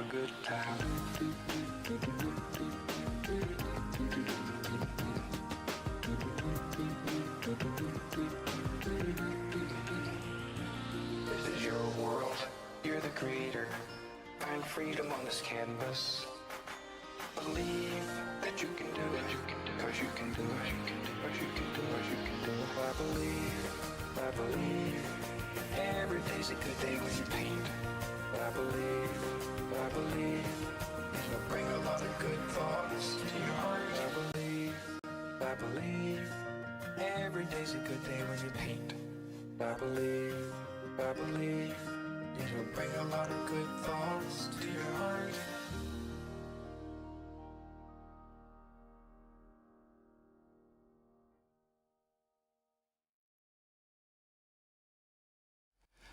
good time. This is your world. You're the creator. Find freedom on this canvas. Believe that you can do it. Cause you can do it. Cause you can do it. You can do it. I believe. I believe. Every day's a good day when you paint. I believe. I believe. It'll bring a lot of good thoughts to your heart. I believe. I believe. Every day's a good day when you paint. I believe. I believe. It'll bring a lot of good thoughts to your heart.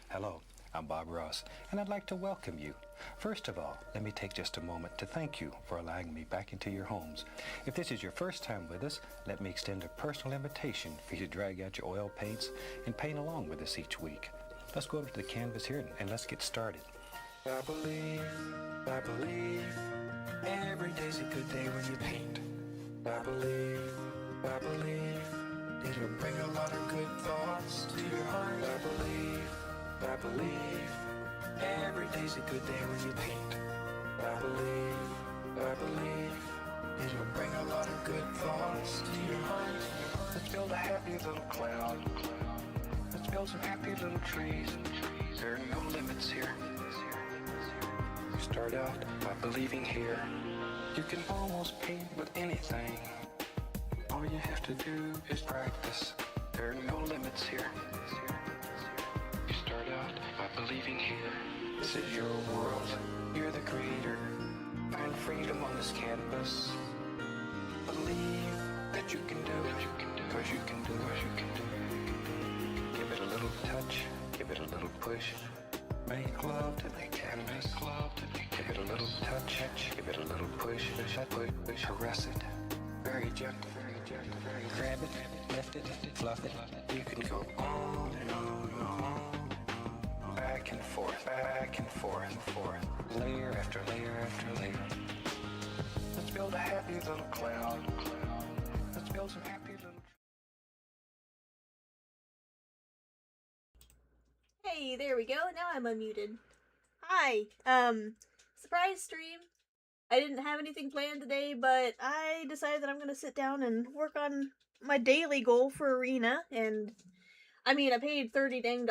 Hello, I'm Bob Ross, and I'd like to welcome you. First of all, let me take just a moment to thank you for allowing me back into your homes. If this is your first time with us, let me extend a personal invitation for you to drag out your oil paints and paint along with us each week. Let's go over to the canvas here and let's get started. I believe, every day's a good day when you paint. I believe, it'll bring a lot of good thoughts to your heart. I believe, every day's a good day when you paint. I believe, it'll bring a lot of good thoughts to your heart. Let's build a happy little cloud. Let's build some happy little trees. There are no limits here. You start out by believing here. You can almost paint with anything. All you have to do is practice. There are no limits here. You start out by believing here. This is your world. You're the creator. Find freedom on this canvas. Believe that you can do it. Cause you can do it. You can do it. Give it a little touch. Give it a little push. Make love to the canvas. Give it a little touch. Give it a little push. Push. Caress it. Very gentle. Grab it. Lift it. Fluff it. You can go on and on and on. Back and forth. Layer after layer after layer. Let's build a happy little cloud. Let's build some happy little... Hey, there we go. Now I'm unmuted. Hi. Surprise stream. I didn't have anything planned today, but I decided that I'm gonna sit down and work on my daily goal for Arena, and I mean, I paid $30 dang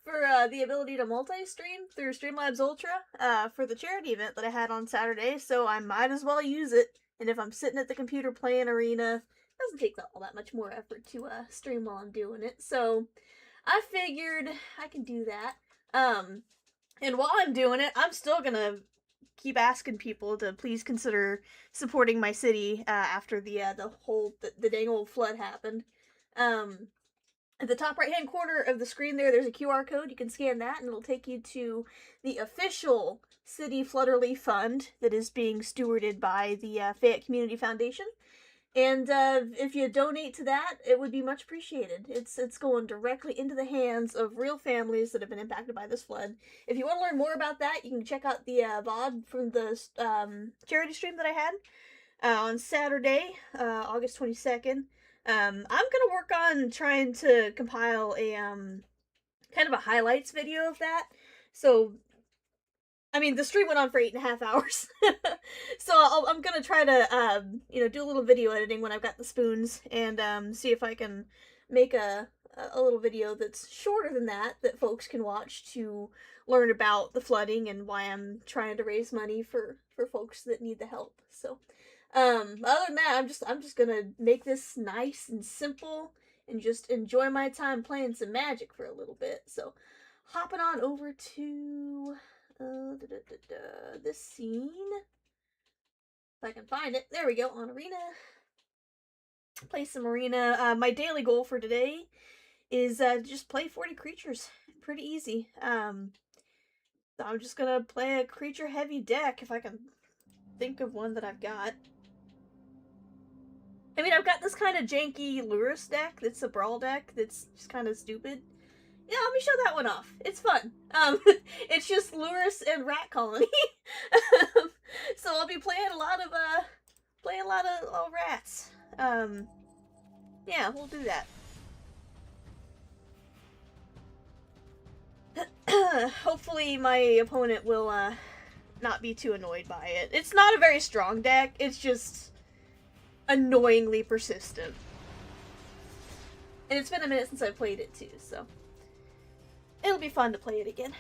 for the ability to multi-stream through Streamlabs Ultra for the charity event that I had on Saturday, so I might as well use it. And if I'm sitting at the computer playing Arena, it doesn't take all that much more effort to stream while I'm doing it. So I figured I can do that. And while I'm doing it, I'm still gonna keep asking people to please consider supporting my city after the dang old flood happened. At the top right hand corner of the screen there's a QR code. You can scan that and it'll take you to the official City Flood Relief Fund that is being stewarded by the Fayette Community Foundation. And if you donate to that, it would be much appreciated. It's going directly into the hands of real families that have been impacted by this flood. If you want to learn more about that, you can check out the VOD from the charity stream that I had on Saturday, August 22nd. I'm gonna work on trying to compile a kind of a highlights video of that. So, I mean, the stream went on for 8.5 hours, so I'm gonna try to do a little video editing when I've got the spoons, and see if I can make a little video that's shorter than that folks can watch to learn about the flooding and why I'm trying to raise money for folks that need the help. So. Other than that, I'm just gonna make this nice and simple and just enjoy my time playing some Magic for a little bit. So, hopping on over to this scene. If I can find it. There we go, on Arena. Play some Arena. My daily goal for today is just play 40 creatures. Pretty easy. I'm just gonna play a creature heavy deck if I can think of one that I've got. I mean, I've got this kind of janky Lurus deck that's a brawl deck that's just kind of stupid. Yeah, let me show that one off. It's fun. It's just Lurus and Rat Colony. So I'll be playing a lot of rats. Yeah, we'll do that. Hopefully my opponent will not be too annoyed by it. It's not a very strong deck, it's just annoyingly persistent. And it's been a minute since I played it too, so it'll be fun to play it again.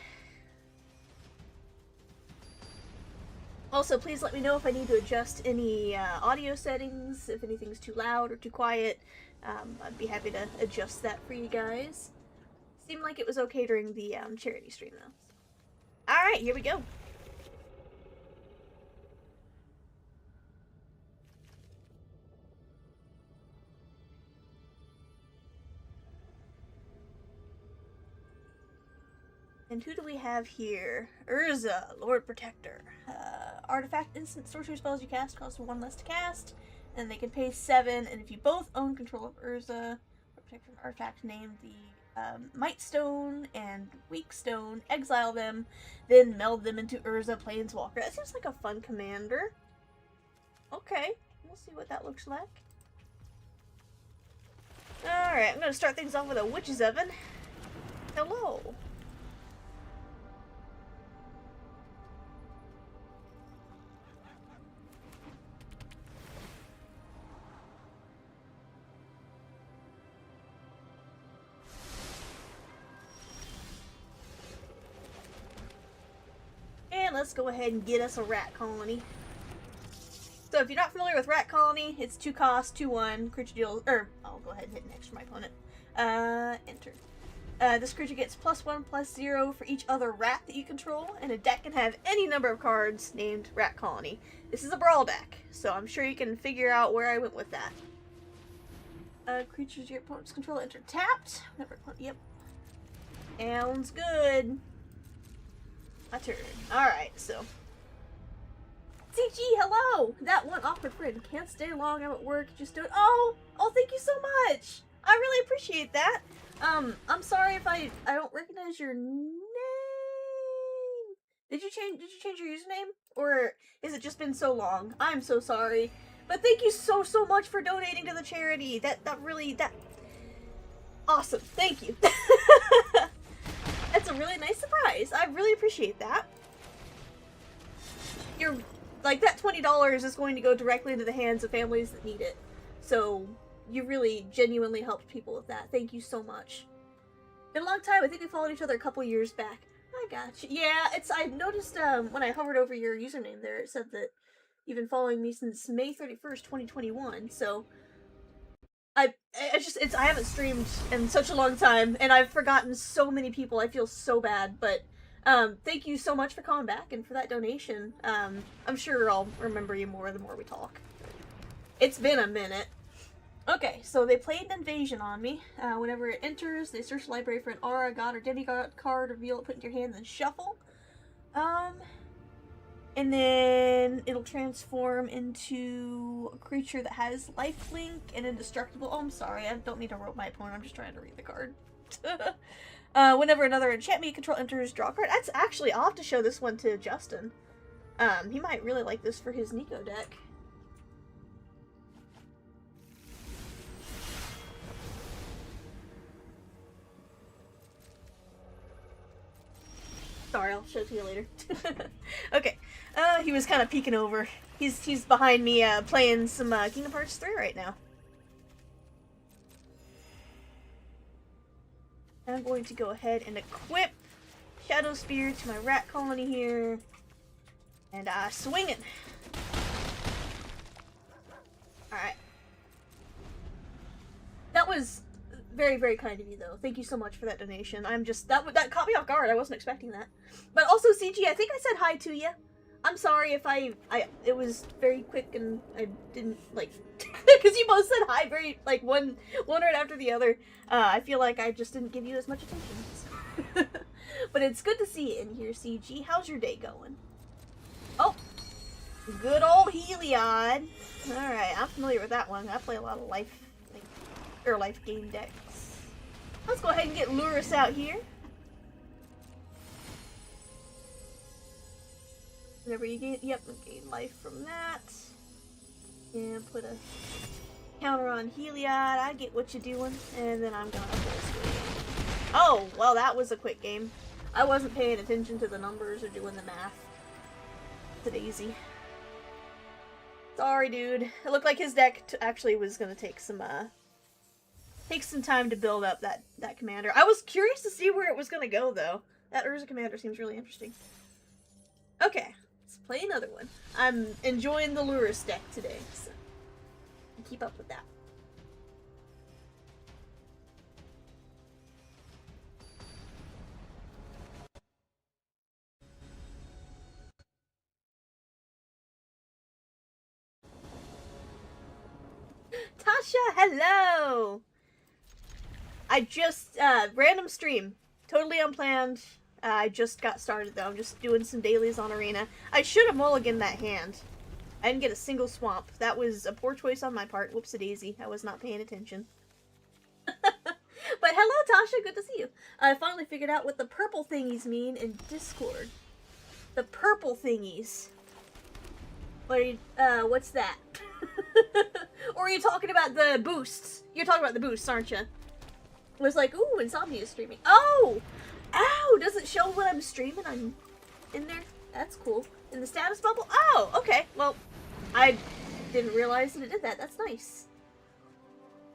Also, please let me know if I need to adjust any audio settings, if anything's too loud or too quiet. I'd be happy to adjust that for you guys. Seemed like it was okay during the charity stream, though. Alright, here we go. And who do we have here? Urza, Lord Protector. Artifact instant sorcery spells you cast cost 1 less to cast, and they can pay 7, and if you both own control of Urza, Lord Protector an artifact named the Might Stone and Weak Stone, exile them, then meld them into Urza Planeswalker. That seems like a fun commander. Okay, we'll see what that looks like. Alright, I'm gonna start things off with a Witch's Oven. Hello. And let's go ahead and get us a Rat Colony. So if you're not familiar with Rat Colony, it's 2 cost, 2/1, creature deals, I'll go ahead and hit next for my opponent. Enter. This creature gets +1/+0 for each other rat that you control, and a deck can have any number of cards named Rat Colony. This is a brawl deck, so I'm sure you can figure out where I went with that. Creatures your opponent's control enter tapped. Yep. Sounds good. My turn. Alright, so. CG, hello! That one awkward friend. Can't stay long, I'm at work, just don't. Oh, thank you so much! I really appreciate that. I'm sorry if I don't recognize your name. Did you change your username? Or has it just been so long? I'm so sorry. But thank you so much for donating to the charity. That awesome. Thank you. That's a really nice surprise. I really appreciate that. You're like, that $20 is going to go directly into the hands of families that need it. So you really genuinely helped people with that. Thank you so much. Been a long time. I think we followed each other a couple years back. I gotcha. Yeah, I noticed when I hovered over your username there, it said that you've been following me since May 31st, 2021. So I haven't streamed in such a long time, and I've forgotten so many people. I feel so bad, but thank you so much for coming back and for that donation. I'm sure I'll remember you more the more we talk. It's been a minute. Okay, so they played an invasion on me. Whenever it enters, they search the library for an aura, god, or demigod card, reveal it, put it in your hand, then shuffle. And then it'll transform into a creature that has lifelink and indestructible. Oh, I'm sorry, I don't mean to rope my opponent, I'm just trying to read the card. Whenever another enchantment you control enters, draw a card. That's actually, I'll have to show this one to Justin. He might really like this for his Nico deck. Sorry, I'll show it to you later. Okay. He was kind of peeking over. He's behind me playing some Kingdom Hearts 3 right now. I'm going to go ahead and equip Shadow Spear to my Rat Colony here. And swing it. Alright. That was very, very kind of you, though. Thank you so much for that donation. I'm just, that caught me off guard. I wasn't expecting that. But also, CG, I think I said hi to you. I'm sorry if it was very quick and I didn't, like, because you both said hi very, like, one right after the other. I feel like I just didn't give you as much attention. But it's good to see you in here, CG. How's your day going? Oh, good old Heliod. Alright, I'm familiar with that one. I play a lot of life game decks. Let's go ahead and get Lurus out here. Whenever you gain, yep, gain life from that. And put a counter on Heliod. I get what you're doing. And then I'm gonna full swing. Oh, well, that was a quick game. I wasn't paying attention to the numbers or doing the math. It's easy. Sorry, dude. It looked like his deck actually was gonna take some time to build up that commander. I was curious to see where it was gonna go, though. That Urza commander seems really interesting. Okay, let's play another one. I'm enjoying the Lurus deck today, so keep up with that. Tasha, hello! I just, random stream. Totally unplanned. I just got started though. I'm just doing some dailies on Arena. I should have mulliganed that hand. I didn't get a single swamp. That was a poor choice on my part. Whoops-a-daisy. I was not paying attention. But hello, Tasha. Good to see you. I finally figured out what the purple thingies mean in Discord. The purple thingies. What are you, what's that? Or are you talking about the boosts? You're talking about the boosts, aren't you? It was like, ooh, Insomnia is streaming. Oh! Ow! Does it show when I'm streaming? I'm in there? That's cool. In the status bubble? Oh, okay. Well, I didn't realize that it did that. That's nice.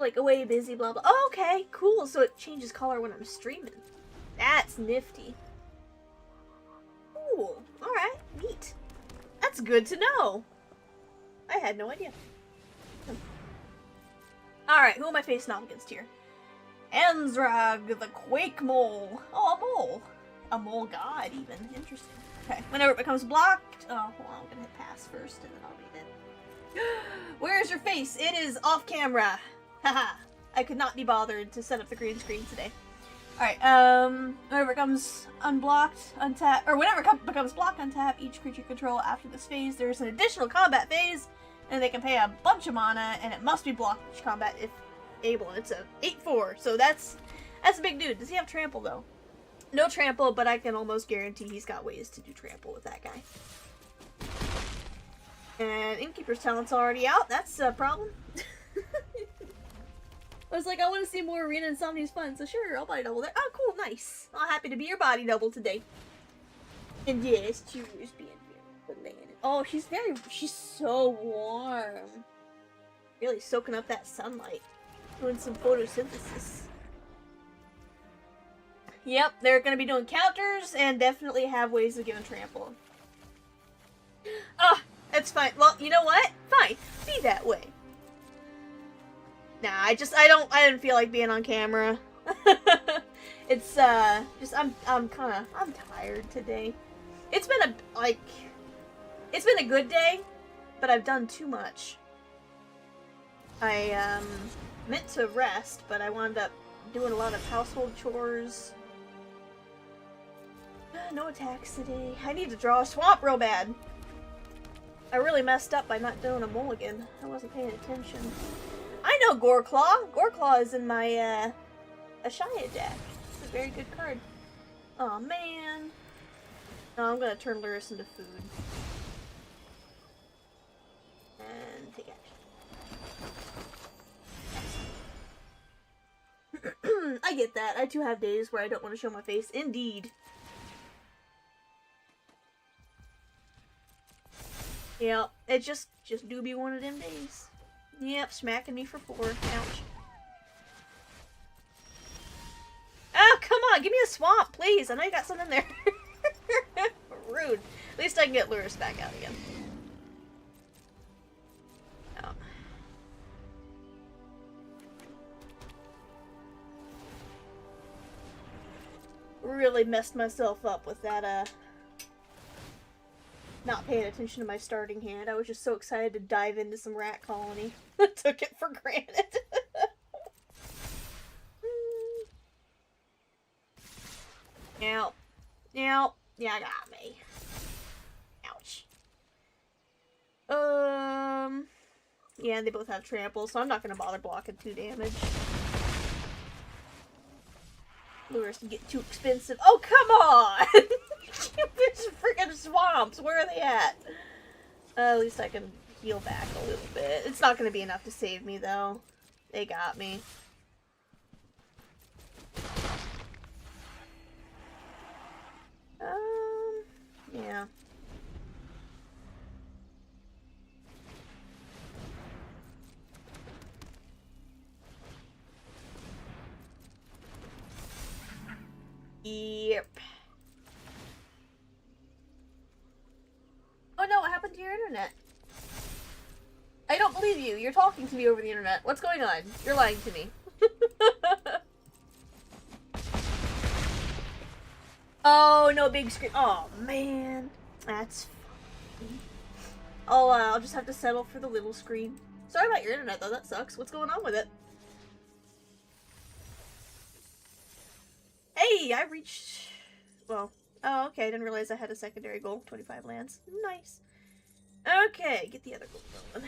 Like, away busy, blah, blah. Oh, okay, cool. So it changes color when I'm streaming. That's nifty. Cool. Alright, neat. That's good to know. I had no idea. Alright, who am I facing off against here? Enzrag, the Quake Mole. Oh, a mole. A mole god, even. Interesting. Okay, whenever it becomes blocked... Oh, hold on, I'm gonna hit pass first, and then I'll read it. Where's your face? It is off camera. Haha. I could not be bothered to set up the green screen today. Alright, whenever it comes unblocked, untap, or whenever it becomes blocked, untap each creature you control after this phase. There's an additional combat phase, and they can pay a bunch of mana, and it must be blocked each combat if able. It's a 8/4, so that's a big dude. Does he have trample, though? No trample, but I can almost guarantee he's got ways to do trample with that guy. And Innkeeper's Talent's already out. That's a problem. I was like, I want to see more Arena Insomnia's fun, so sure, I'll body double there. Oh, cool, nice. I'm happy to be your body double today. And yes, she was being very banana. Oh, she's so warm. Really soaking up that sunlight. Doing some photosynthesis. Yep, they're gonna be doing counters and definitely have ways of giving trample. Ah, that's fine. Well, you know what? Fine. Be that way. Nah, I didn't feel like being on camera. It's, I'm tired today. It's been a good day, but I've done too much. I, meant to rest, but I wound up doing a lot of household chores. No attacks today. I need to draw a swamp real bad. I really messed up by not doing a mulligan. I wasn't paying attention. I know Goreclaw! Goreclaw is in my, Ashaya deck. It's a very good card. Aw, man. No, I'm gonna turn Lurus into food. And take action. I get that. I too have days where I don't want to show my face. Indeed. Yeah, it just do be one of them days. Yep, smacking me for 4. Ouch. Oh, come on, give me a swamp, please. I know you got some in there. Rude. At least I can get Lurus back out again. Oh. Really messed myself up with that, not paying attention to my starting hand. I was just so excited to dive into some rat colony. I took it for granted. Yep. Yep. Yeah, got me. Ouch. Yeah, they both have trample, so I'm not gonna bother blocking 2 damage. Lures can get too expensive. Oh, come on! There's freaking swamps. Where are they at? At least I can heal back a little bit. It's not going to be enough to save me, though. They got me. Yeah. Yep. Oh no, what happened to your internet? I don't believe you. You're talking to me over the internet. What's going on? You're lying to me. Oh, no big screen. Oh, man. That's fine. I'll just have to settle for the little screen. Sorry about your internet, though. That sucks. What's going on with it? Hey, I reached... Well, oh, okay. I didn't realize I had a secondary goal. 25 lands. Nice. Okay, get the other goal going.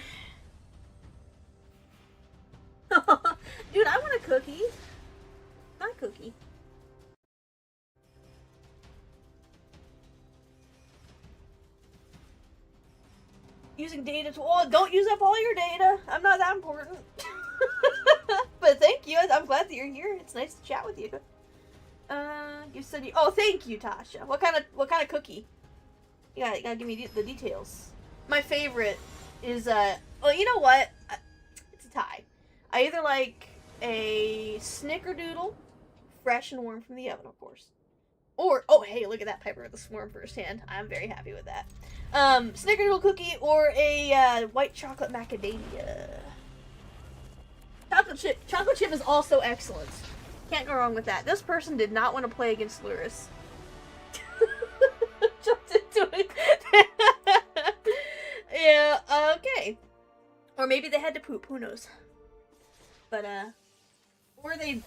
Dude, I want a cookie. My cookie. Using data to... Oh, don't use up all your data. I'm not that important. But thank you. I'm glad that you're here. It's nice to chat with you. You said you... Oh, thank you, Tasha. What kind of cookie? You gotta give me the details. My favorite is, well, you know what? It's a tie. I either like a snickerdoodle, fresh and warm from the oven, of course. Or, oh, hey, look at that Piper with the swarm firsthand. I'm very happy with that. Snickerdoodle cookie or a, white chocolate macadamia. Chocolate chip is also excellent. Can't go wrong with that. This person did not want to play against Luris. Jumped into it. Yeah, okay. Or maybe they had to poop, who knows. But,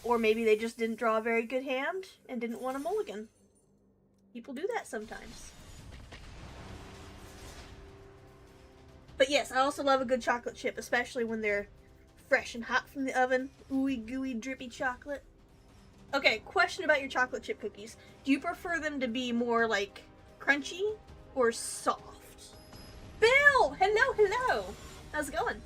or maybe they just didn't draw a very good hand and didn't want a mulligan. People do that sometimes. But yes, I also love a good chocolate chip, especially when they're fresh and hot from the oven. Ooey gooey drippy chocolate. Okay, question about your chocolate chip cookies. Do you prefer them to be more, like, crunchy or soft? Bill! Hello, hello! How's it going?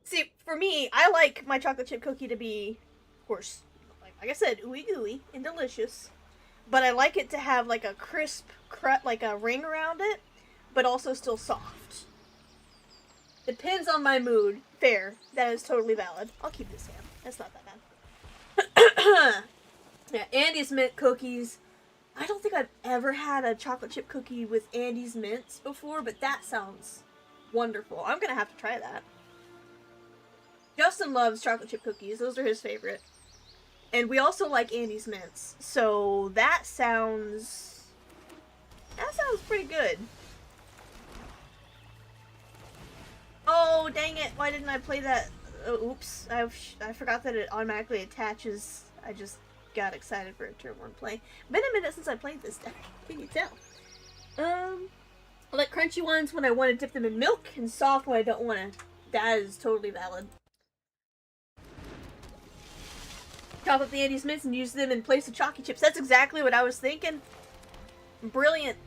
See, for me, I like my chocolate chip cookie to be, of course, like I said, ooey gooey and delicious. But I like it to have like a crisp, like a ring around it, but also still soft. Depends on my mood. Fair. That is totally valid. I'll keep this ham. That's not that bad. Yeah, Andy's mint cookies. I don't think I've ever had a chocolate chip cookie with Andy's mints before, but that sounds wonderful. I'm gonna have to try that. Justin loves chocolate chip cookies. Those are his favorite. And we also like Andy's mints. So that sounds pretty good. Oh, dang it. Why didn't I play that? Oh, oops. I forgot that it automatically attaches. I just got excited for a turn 1 play. Been a minute since I played this deck. Can you tell? I like crunchy ones when I want to dip them in milk, and soft when I don't want to. That is totally valid. Chop up the Andy's mints and use them in place of chalky chips. That's exactly what I was thinking. Brilliant.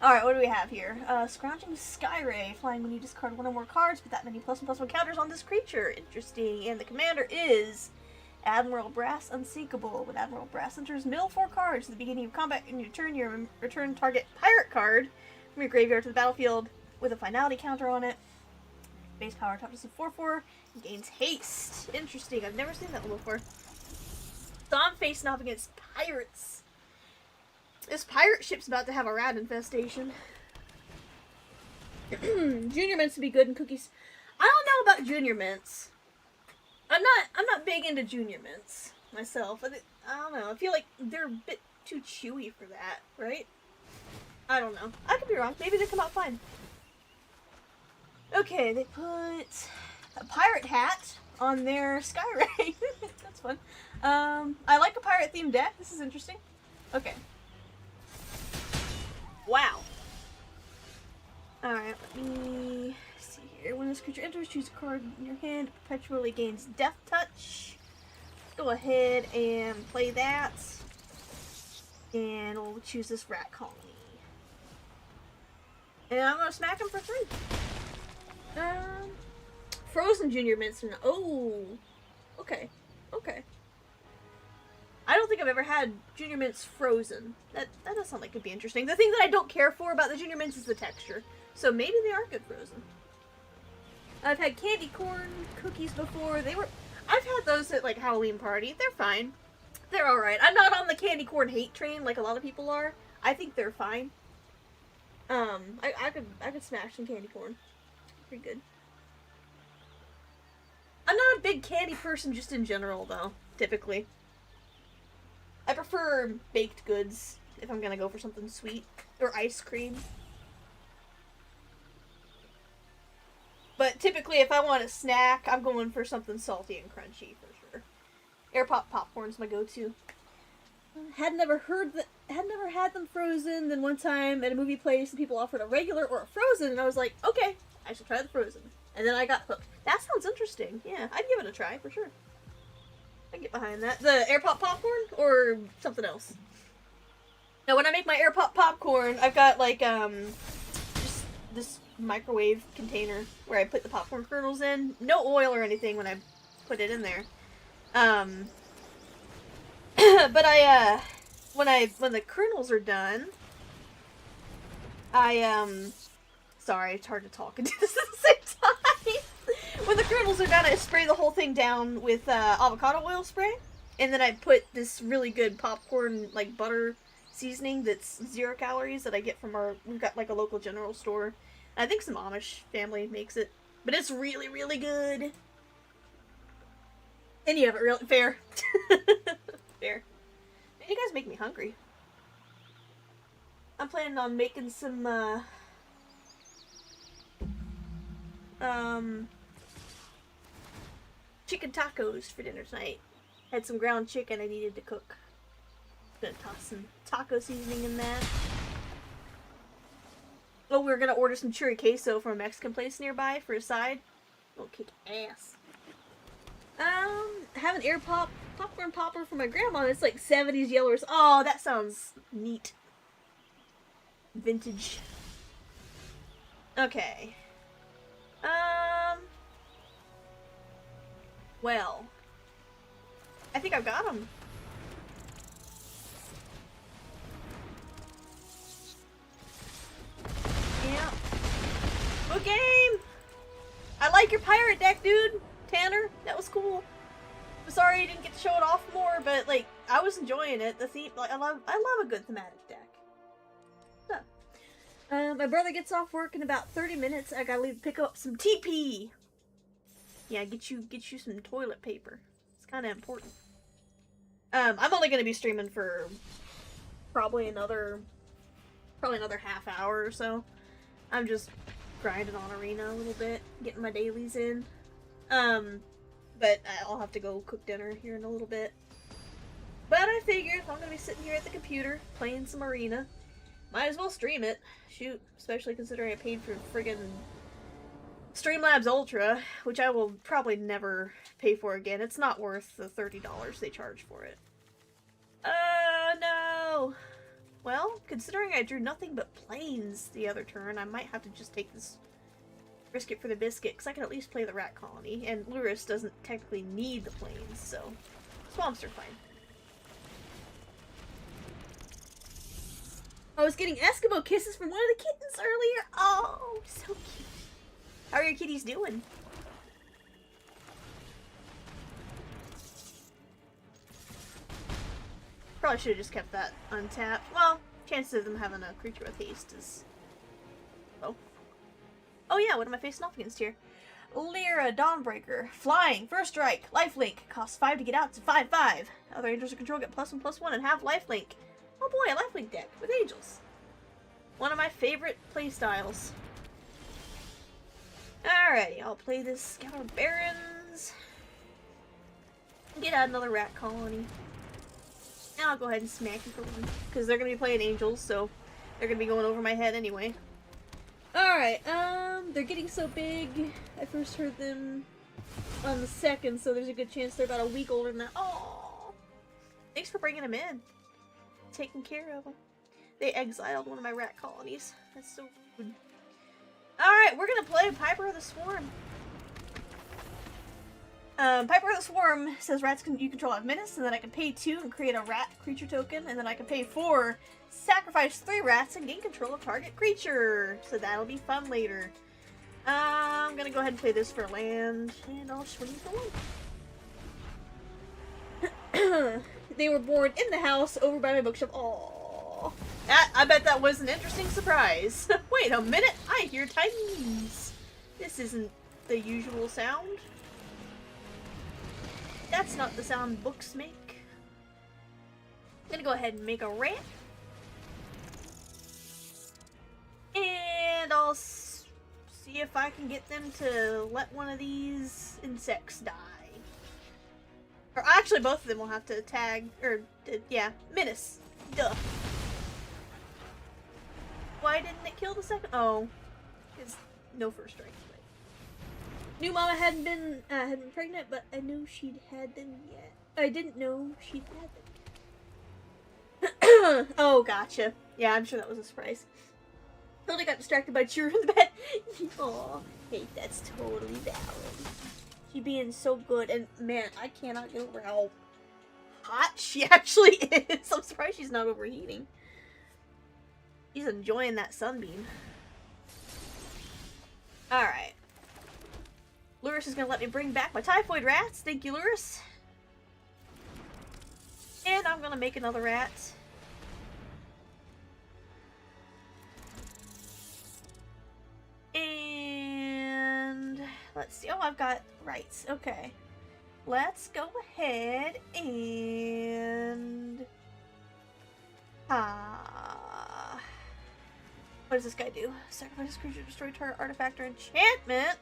Alright, what do we have here? Scrounging Skyray. Flying when you discard one or more cards with that many +1/+1 counters on this creature. Interesting. And the commander is Admiral Brass Unsinkable. When Admiral Brass enters, mill 4 cards. At the beginning of combat, in your turn, you return target pirate card from your graveyard to the battlefield with a finality counter on it. Base power touches a 4/4 and gains haste. Interesting. I've never seen that one before. So I'm facing off against pirates. This pirate ship's about to have a rat infestation. Junior mints would be good in cookies. I don't know about junior mints. I'm not big into junior mints myself. I don't know. I feel like they're a bit too chewy for that, right? I don't know. I could be wrong. Maybe they come out fine. Okay, they put a pirate hat on their Skyray. That's fun. I like a pirate-themed deck. This is interesting. Okay. Wow. Alright, let me see When this creature enters, choose a card in your hand. It perpetually gains Death Touch. Go ahead and play that. And we'll choose this rat colony. And I'm gonna smack him for 3. Frozen Junior Mints. Oh, okay, okay. I don't think I've ever had Junior Mints frozen. That does sound like it'd be interesting. The thing that I don't care for about the Junior Mints is the texture. So maybe they are good frozen. I've had candy corn cookies before. I've had those at like Halloween party. They're fine. They're alright. I'm not on the candy corn hate train like a lot of people are. I think they're fine. I could smash some candy corn. Pretty good. I'm not a big candy person just in general though, typically. I prefer baked goods if I'm gonna go for something sweet. Or ice cream. But typically if I want a snack, I'm going for something salty and crunchy for sure. Air Pop popcorn's my go-to. Had never had them frozen. Then one time at a movie place, the people offered a regular or a frozen, and I was like, okay, I should try the frozen. And then I got hooked. That sounds interesting. Yeah, I'd give it a try for sure. I can get behind that. The Air Pop popcorn or something else. Now, when I make my Air Pop popcorn, I've got like just this microwave container where I put the popcorn kernels in. No oil or anything when I put it in there. But when the kernels are done, sorry, it's hard to talk and do this at the same time. When the kernels are done, I spray the whole thing down with, avocado oil spray. And then I put this really good popcorn, like, butter seasoning that's 0 calories that I get from we've got, like, a local general store. And I think some Amish family makes it. But it's really, really good. And you have it real fair. Fair. Man, you guys make me hungry. I'm planning on making some, chicken tacos for dinner tonight. Had some ground chicken I needed to cook. Gonna toss some taco seasoning in that. Oh, we're gonna order some churi queso from a Mexican place nearby for a side. It'll kick ass. Have an popcorn popper for my grandma. It's like 70s yellowers. Oh, that sounds neat. Vintage. Okay. Well, I think I've got them. Yeah. Good game! I like your pirate deck, dude! Tanner, that was cool. I'm sorry you didn't get to show it off more, but like, I was enjoying it. The theme, like, I love a good thematic deck. So, my brother gets off work in about 30 minutes. I gotta leave to pick up some TP. Yeah, get you some toilet paper. It's kind of important. I'm only gonna be streaming for probably another half hour or so. I'm just grinding on Arena a little bit, getting my dailies in. But I'll have to go cook dinner here in a little bit. But I figured if I'm gonna be sitting here at the computer playing some Arena, might as well stream it. Shoot, especially considering I paid for friggin' Streamlabs Ultra, which I will probably never pay for again. It's not worth the $30 they charge for it. No! Well, considering I drew nothing but planes the other turn, I might have to just take this, risk it for the biscuit, because I can at least play the rat colony, and Luris doesn't technically need the planes, so swamps are fine. I was getting Eskimo kisses from one of the kittens earlier. Oh, so cute. How are your kitties doing? Probably should have just kept that untapped. Well, chances of them having a creature with haste is low. Oh yeah, what am I facing off against here? Lyra, Dawnbreaker, Flying, First Strike, Lifelink, costs 5 to get out, it's 5/5. Other angels of control get +1/+1 and have Lifelink. Oh boy, a Lifelink deck with angels. One of my favorite playstyles. Alrighty, I'll play this Scour Barons. Get out another rat colony. And I'll go ahead and smack you for one. Because they're going to be playing angels, so they're going to be going over my head anyway. Alright, They're getting so big. I first heard them on the 2nd, so there's a good chance they're about a week older than that. Oh, thanks for bringing them in. Taking care of them. They exiled one of my rat colonies. That's so rude. Alright, we're gonna play Piper of the Swarm. Piper of the Swarm says rats you control have menace, and then I can pay 2 and create a rat creature token, and then I can pay 4, sacrifice 3 rats, and gain control of target creature. So that'll be fun later. I'm gonna go ahead and play this for land, and I'll swing for 1. They were born in the house over by my bookshelf. Aww. I bet that was an interesting surprise. Wait a minute, I hear tinies. This isn't the usual sound. That's not the sound books make. I'm gonna go ahead and make a rat. And I'll see if I can get them to let one of these insects die. Or actually, both of them will have to tag, or, yeah, menace. Duh. Why didn't it kill the second? Oh, because no first strike. Knew Mama hadn't been pregnant, but I knew she'd had them yet. I didn't know she'd had them. Oh, gotcha. Yeah, I'm sure that was a surprise. Totally got distracted by cheer in the bed. Aw, hey, that's totally valid. She being so good, and man, I cannot get over how hot she actually is. I'm surprised she's not overheating. She's enjoying that sunbeam. Alright. Luris is gonna let me bring back my typhoid rats. Thank you, Luris. And I'm gonna make another rat. And let's see. Oh, I've got rights. Okay. Let's go ahead and what does this guy do? Sacrifice creature, destroy target artifact or enchantment.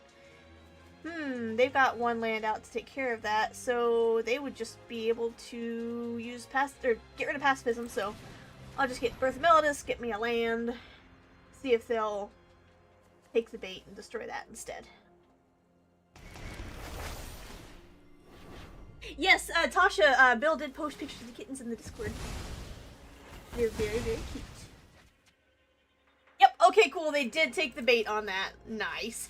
They've got 1 land out to take care of that, so they would just be able to use get rid of pacifism. So I'll just get Birth of Melodus, get me a land, see if they'll take the bait and destroy that instead. Yes, Tasha, Bill did post pictures of the kittens in the Discord. They're very, very cute. Yep, okay, cool. They did take the bait on that. Nice.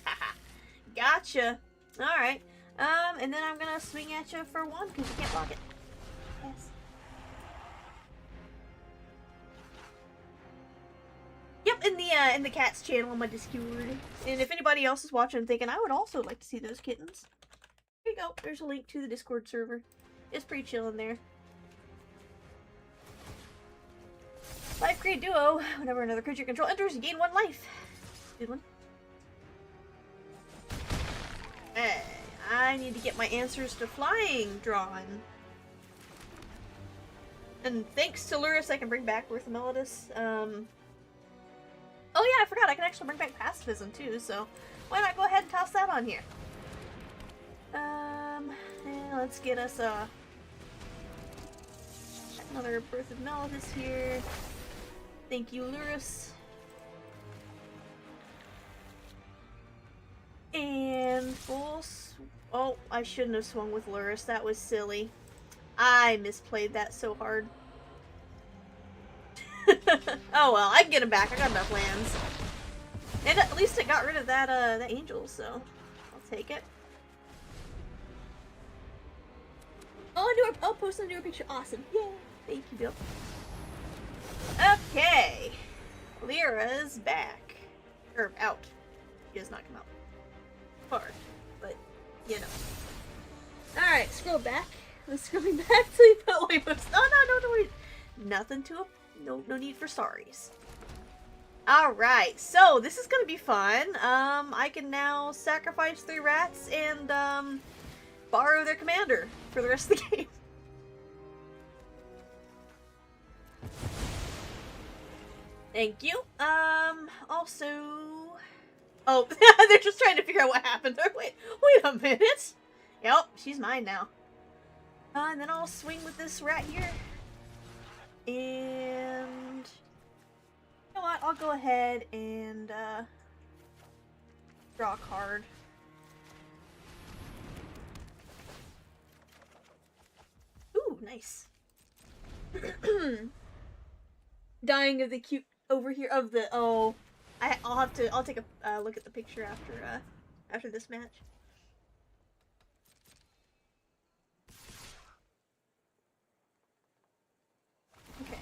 Gotcha. Alright. And then I'm gonna swing at you for 1 because you can't block it. Yes. Yep, in the cat's channel on my Discord. And if anybody else is watching and thinking, I would also like to see those kittens. There you go. There's a link to the Discord server. It's pretty chill in there. Life Create Duo. Whenever another creature control enters, you gain 1 life. Good one. Hey, I need to get my answers to flying drawn. And thanks to Luris, I can bring back Birth of Melodus. Oh yeah, I forgot. I can actually bring back pacifism too, so why not go ahead and toss that on here? Yeah, let's get us another Birth of Melodus here. Thank you, Luris. And oh, I shouldn't have swung with Luris. That was silly. I misplayed that so hard. Oh well, I can get him back. I got enough lands. And at least it got rid of that that angel, so I'll take it. Oh, I'll post a newer picture. Awesome. Yay. Thank you, Bill. Okay. Lyra's back. Or out. She does not come out. Hard. But, you know. Alright, scroll back. Let's scrolling back till you put away books. No, wait. Nothing to no need for sorries. Alright, so this is gonna be fun. I can now sacrifice 3 rats and borrow their commander for the rest of the game. Thank you. Also, oh, they're just trying to figure out what happened there. Wait a minute. Yep, she's mine now. And then I'll swing with this rat here. And you know what? I'll go ahead and Draw a card. Ooh, nice. Dying of the cute over here of the I'll take a look at the picture after this match. Okay.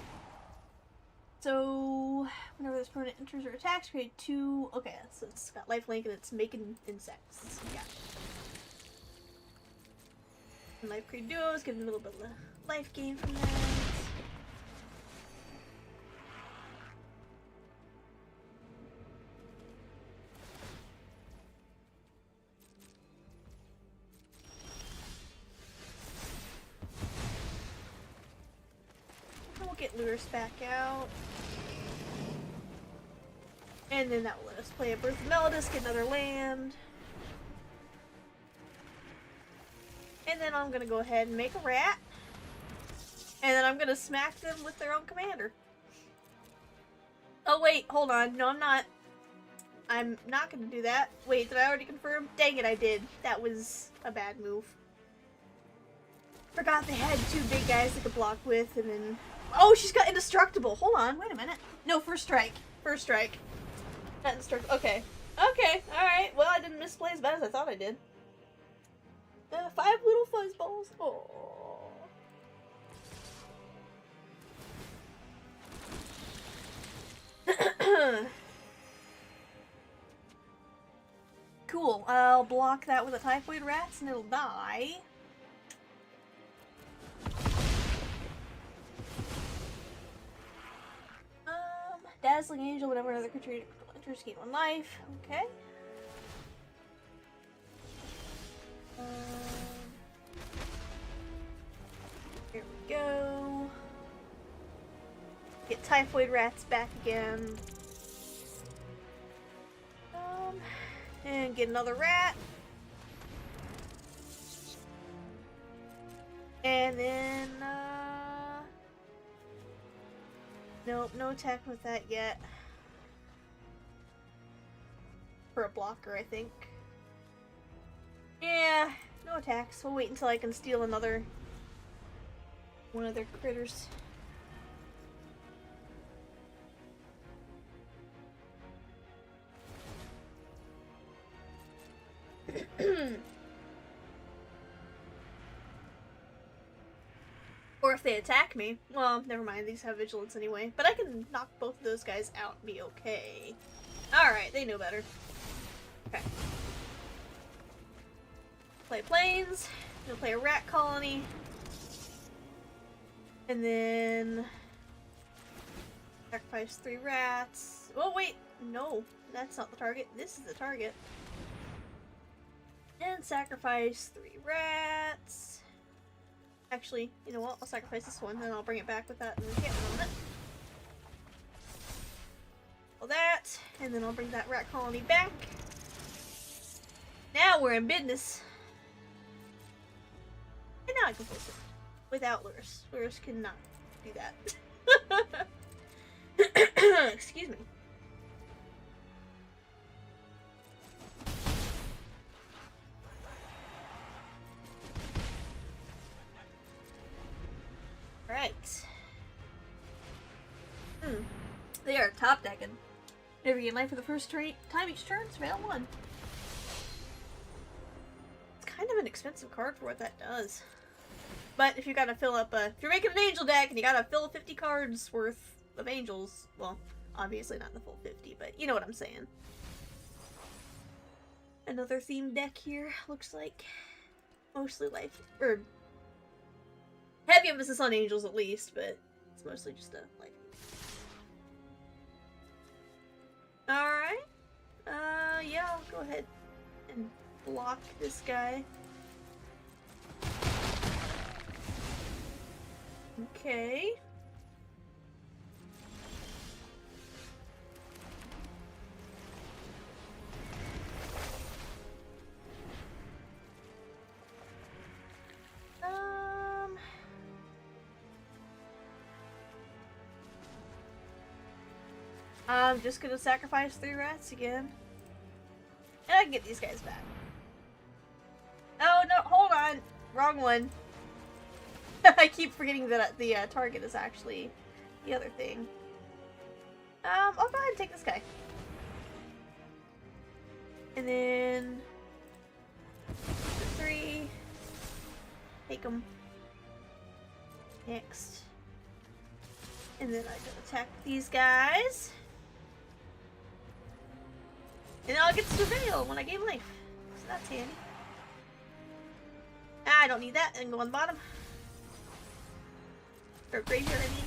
So whenever this opponent enters or attacks, create 2. Okay, so it's got lifelink and it's making insects. Yeah. And life create duos, give them a little bit of life gain from that. We'll get Lurus back out. And then that will let us play a Birth of Melodus, get another land. And then I'm gonna go ahead and make a rat. And then I'm gonna smack them with their own commander. Oh wait, hold on. No, I'm not. I'm not gonna do that. Wait, did I already confirm? Dang it, I did. That was a bad move. Forgot they had 2 big guys they could block with, and then... Oh, she's got indestructible! Hold on, wait a minute. No, first strike. First strike. Not indestructible. Okay. Okay, alright. Well, I didn't misplay as bad as I thought I did. 5 little fuzzballs. Aww. Cool. I'll block that with a Typhoid Rats and it'll die. Dazzling Angel, whenever another creature enters, gain 1 life. Okay. Here we go. Get Typhoid Rats back again. And get another rat. And then, nope, no attack with that yet. For a blocker, I think. Yeah, no attacks. We'll wait until I can steal another one of their critters. Or if they attack me. Well, never mind, these have vigilance anyway. But I can knock both of those guys out and be okay. Alright, they know better. Okay. Play planes. Gonna play a rat colony. And then... sacrifice 3 rats. Oh, wait! No, that's not the target. This is the target. And sacrifice 3 rats. Actually, you know what? I'll sacrifice this one, then I'll bring it back with that enchantment on it. Well, that, and then I'll bring that rat colony back. Now we're in business. And now I can place it. Without Lurus. Lurus cannot do that. Excuse me. Right. They are top decking. Never gain life for the first time each turn, surveil 1. It's kind of an expensive card for what that does. But if you gotta fill up if you're making an angel deck and you gotta fill 50 cards worth of angels, well, obviously not the full 50, but you know what I'm saying. Another themed deck here, looks like. Mostly life, or heavy emphasis on angels at least, but it's mostly just a life. Alright. Yeah, I'll go ahead and block this guy. Okay. I'm just gonna sacrifice 3 rats again. And I can get these guys back. Oh no, hold on. Wrong one. I keep forgetting that the target is actually the other thing. I'll go ahead and take this guy. And then... 3. Take him. Next. And then I can attack these guys. And then I'll get Surveil when I gain life. So that's handy. I don't need that. And go on the bottom. Or graveyard, I mean.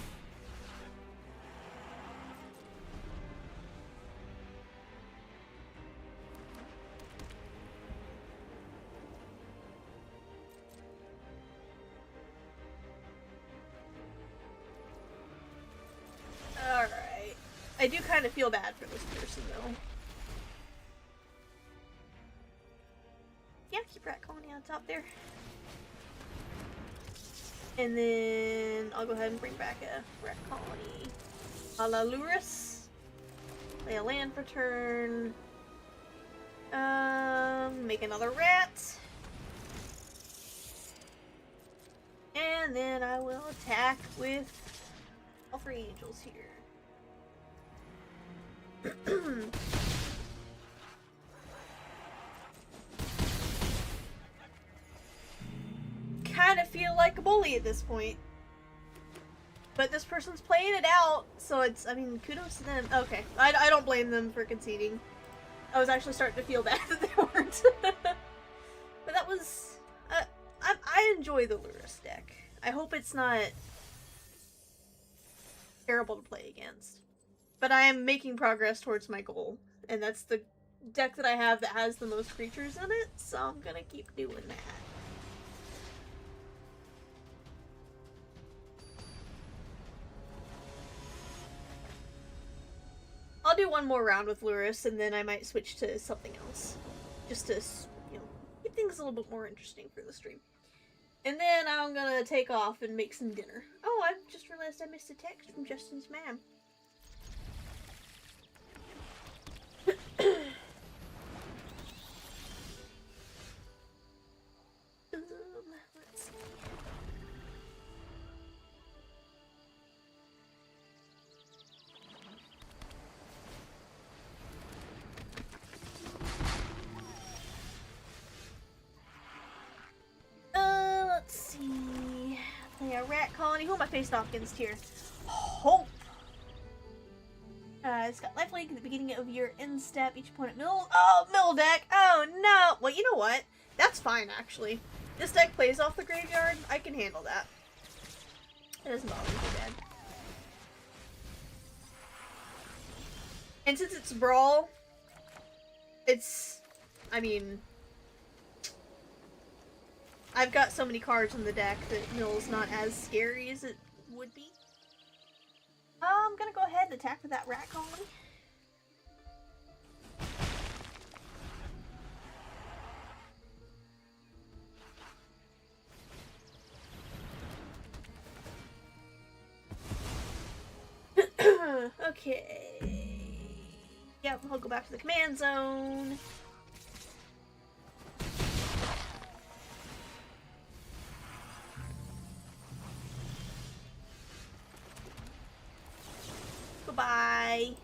Alright. I do kind of feel bad for this person, though. Yeah, keep Rat Colony on top there. And then I'll go ahead and bring back a Rat Colony a la Lurus. Play a land for turn. Make another rat. And then I will attack with all 3 angels here. Kind of feel like a bully at this point. But this person's playing it out, so it's, I mean, kudos to them. Okay, I don't blame them for conceding. I was actually starting to feel bad that they weren't. But that was, I enjoy the Lurus deck. I hope it's not terrible to play against. But I am making progress towards my goal. And that's the deck that I have that has the most creatures in it, so I'm gonna keep doing that. I'll do one more round with Lurus, and then I might switch to something else. Just to, you know, keep things a little bit more interesting for the stream. And then I'm gonna take off and make some dinner. Oh, I just realized I missed a text from Justin's mom. Let's see. Let's see. Play a Rat Colony. Who am I facing off against here? Hope. It's got lifelink at the beginning of your end step. Each opponent mill deck. Oh no. Well, you know what? That's fine actually. This deck plays off the graveyard. I can handle that. It doesn't bother me too bad. And since it's Brawl, it's, I mean, I've got so many cards in the deck that mill's not as scary as it would be. I'm gonna go ahead and attack with that Rat Colony. Okay. Yep, I'll go back to the command zone. Goodbye.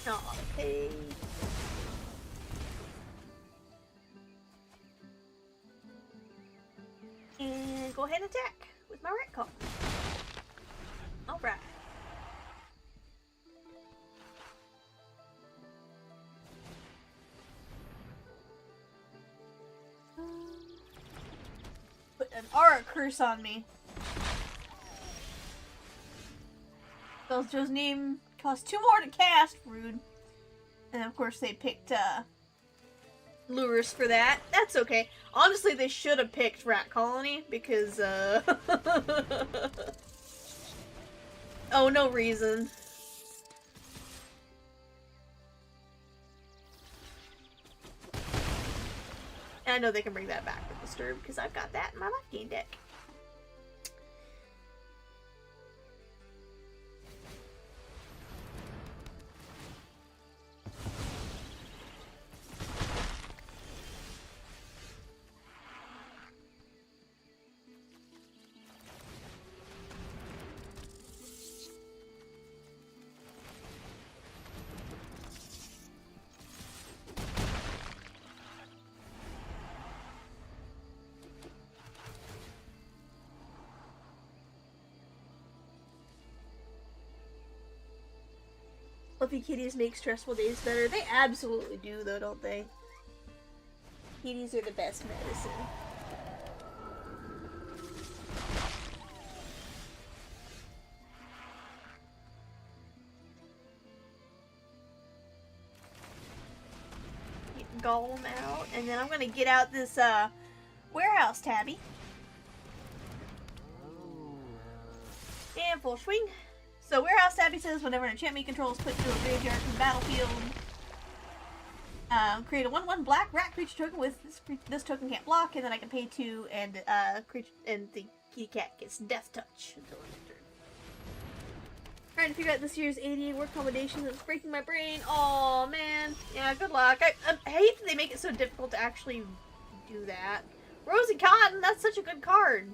Okay. And go ahead and attack with my Rat Colony. Alright. Put an aura curse on me. Those name cost 2 more to cast. Rude. And of course they picked Lurus for that. That's okay. Honestly, they should have picked Rat Colony because oh, no reason. And I know they can bring that back with Disturb because I've got that in my left game deck. Fluffy kitties make stressful days better. They absolutely do, though, don't they? Kitties are the best medicine. Get Golem out, and then I'm gonna get out this warehouse tabby. And full swing. So warehouse tabby says whenever an enchantment control is put to a graveyard from the battlefield, create a 1/1 black rat creature token with this token can't block, and then I can pay 2 and and the kitty cat gets death touch until end of turn. Trying to figure out this year's 88 work combinations. It's breaking my brain. Oh man. Yeah, good luck. I hate that they make it so difficult to actually do that. Rosie Cotton, that's such a good card.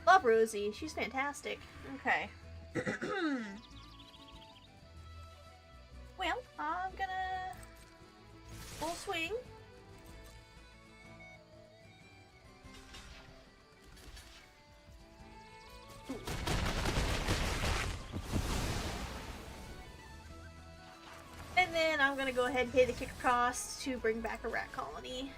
Love Rosie. She's fantastic. Okay. Well, I'm gonna full swing. Ooh. And then I'm gonna go ahead and pay the kicker cost to bring back a rat colony.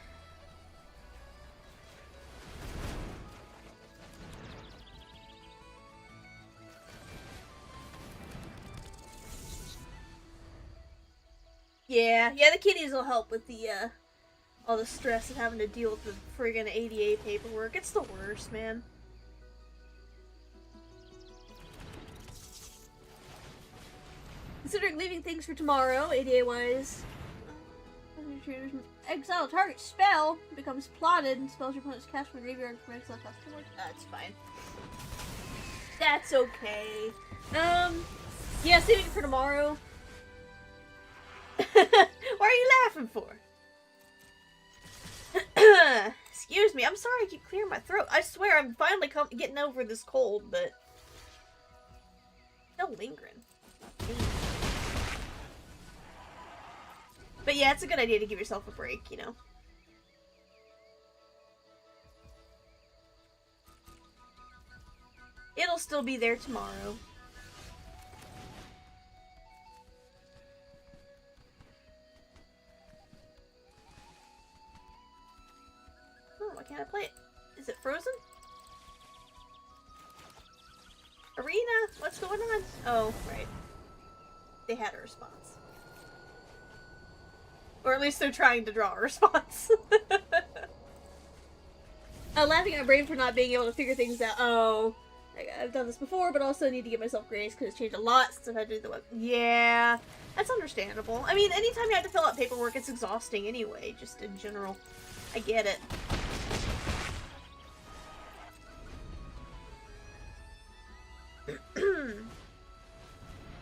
Yeah, the kitties will help with the, all the stress of having to deal with the friggin' ADA paperwork. It's the worst, man. Considering leaving things for tomorrow, ADA-wise. Exile target spell becomes plotted and spells your opponent's cast from graveyard from exile cost 2 more. That's fine. That's okay. Yeah, saving it for tomorrow. What are you laughing for? Excuse me, I'm sorry I keep clearing my throat. I swear I'm finally getting over this cold, but still lingering. But yeah, it's a good idea to give yourself a break, you know. It'll still be there tomorrow. Why can't I play it? Is it frozen? Arena? What's going on? Oh, right. They had a response. Or at least they're trying to draw a response. Laughing at my brain for not being able to figure things out. Oh, I've done this before, but also need to give myself grace because it's changed a lot since I've had to do the web. Yeah, that's understandable. I mean, anytime you have to fill out paperwork, it's exhausting anyway, just in general. I get it.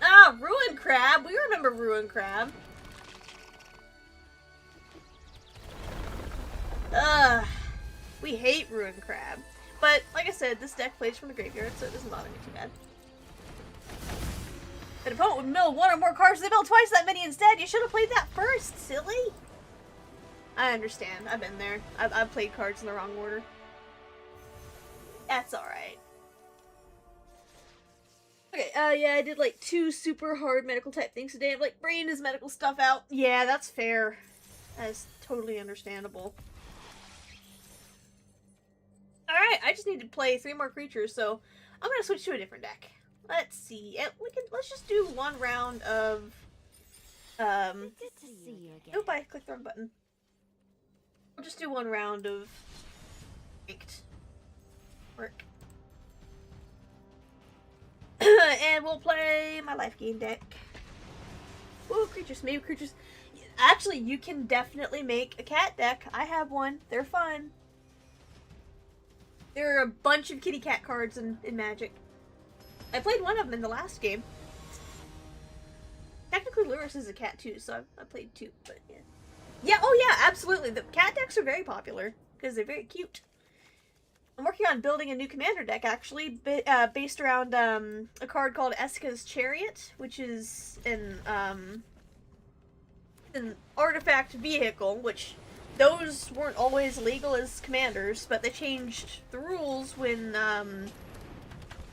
Ah, Ruin Crab! We remember Ruin Crab. Ugh. We hate Ruin Crab. But, like I said, this deck plays from the graveyard, so it doesn't bother me too bad. An opponent would mill 1 or more cards, they mill twice that many instead! You should have played that first, silly! I understand. I've been there. I've played cards in the wrong order. That's alright. Okay, yeah, I did like 2 super hard medical type things today. I'm like, brain his medical stuff out. Yeah, that's fair. That is totally understandable. Alright, I just need to play 3 more creatures, so I'm gonna switch to a different deck. Let's see. Let's just do 1 round of Good to see you again. Nope, I clicked the wrong button. We'll just do 1 round of ranked work. And we'll play my life gain deck. Ooh, creatures. Maybe creatures. Actually, you can definitely make a cat deck. I have one. They're fun. There are a bunch of kitty cat cards in Magic. I played one of them in the last game. Technically, Lurus is a cat too, so I played 2, but yeah. Yeah, oh yeah, absolutely. The cat decks are very popular because they're very cute. I'm working on building a new commander deck, actually, based around a card called Eska's Chariot, which is an artifact vehicle, which those weren't always legal as commanders, but they changed the rules when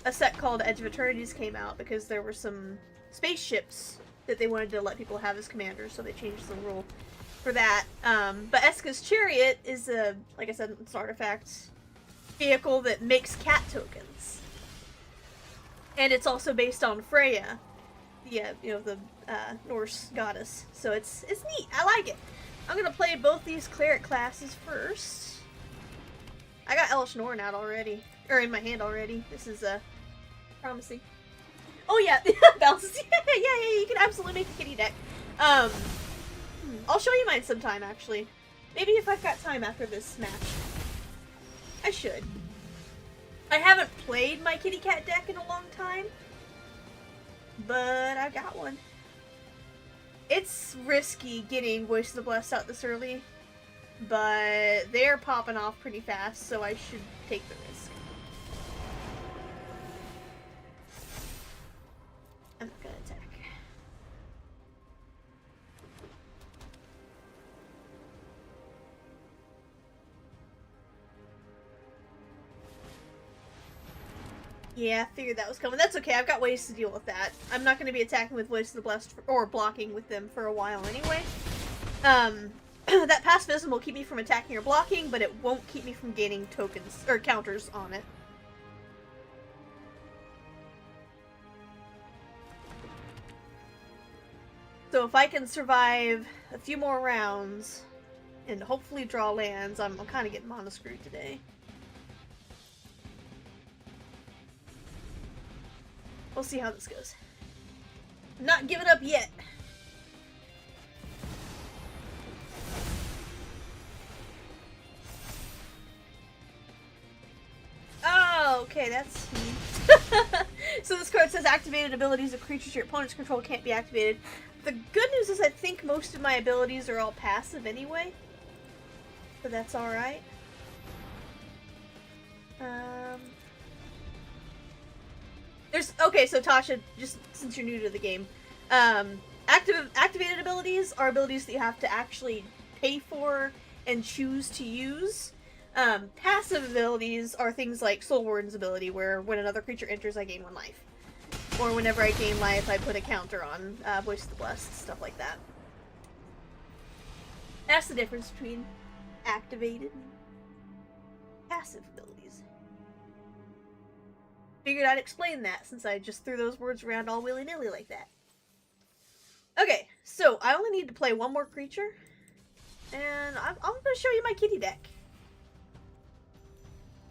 a set called Edge of Eternities came out because there were some spaceships that they wanted to let people have as commanders, so they changed the rule for that. But Eska's Chariot is a, like I said, it's an artifact vehicle that makes cat tokens. And it's also based on Freya, the Norse goddess. So it's neat. I like it. I'm gonna play both these cleric classes first. I got Elish Norn out already, or in my hand already. This is promising. Oh yeah, bounces. Yeah, you can absolutely make a kitty deck. I'll show you mine sometime, actually. Maybe if I've got time after this match. I should. I haven't played my kitty cat deck in a long time, but I got one. It's risky getting Voice of the Blessed out this early, but they're popping off pretty fast, so I should take the risk. I'm not gonna attack. Yeah, I figured that was coming. That's okay, I've got ways to deal with that. I'm not going to be attacking with Voice of the Blessed or blocking with them for a while anyway. That pacifism will keep me from attacking or blocking, but it won't keep me from gaining tokens, or counters on it. So if I can survive a few more rounds, and hopefully draw lands, I'm kind of getting mana screwed today. We'll see how this goes. I'm not giving up yet. Oh, okay, that's neat. So this card says activated abilities of creatures your opponent's control can't be activated. The good news is I think most of my abilities are all passive anyway. So that's alright. Okay, so Tasha, just since you're new to the game, activated abilities are abilities that you have to actually pay for and choose to use. Passive abilities are things like Soul Warden's ability, where when another creature enters, I gain 1 life. Or whenever I gain life, I put a counter on Voice of the Blessed, stuff like that. That's the difference between activated and passive abilities. Figured I'd explain that since I just threw those words around all willy-nilly like that. Okay, so I only need to play 1 more creature, and I'm going to show you my kitty deck.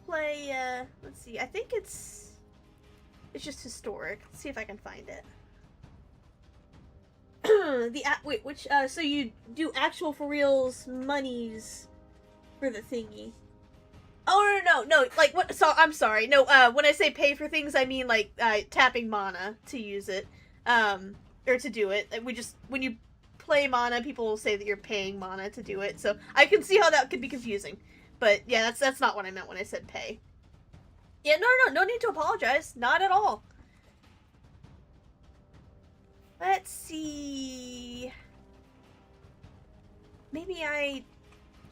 Play, let's see, I think it's just historic. Let's see if I can find it. So you do actual for reals monies for the thingy. Oh, no, like, what, so, I'm sorry, no, when I say pay for things, I mean, like, tapping mana to use it, or to do it. When you play mana, people will say that you're paying mana to do it, so I can see how that could be confusing, but, yeah, that's not what I meant when I said pay. Yeah, no need to apologize, not at all. Let's see, maybe I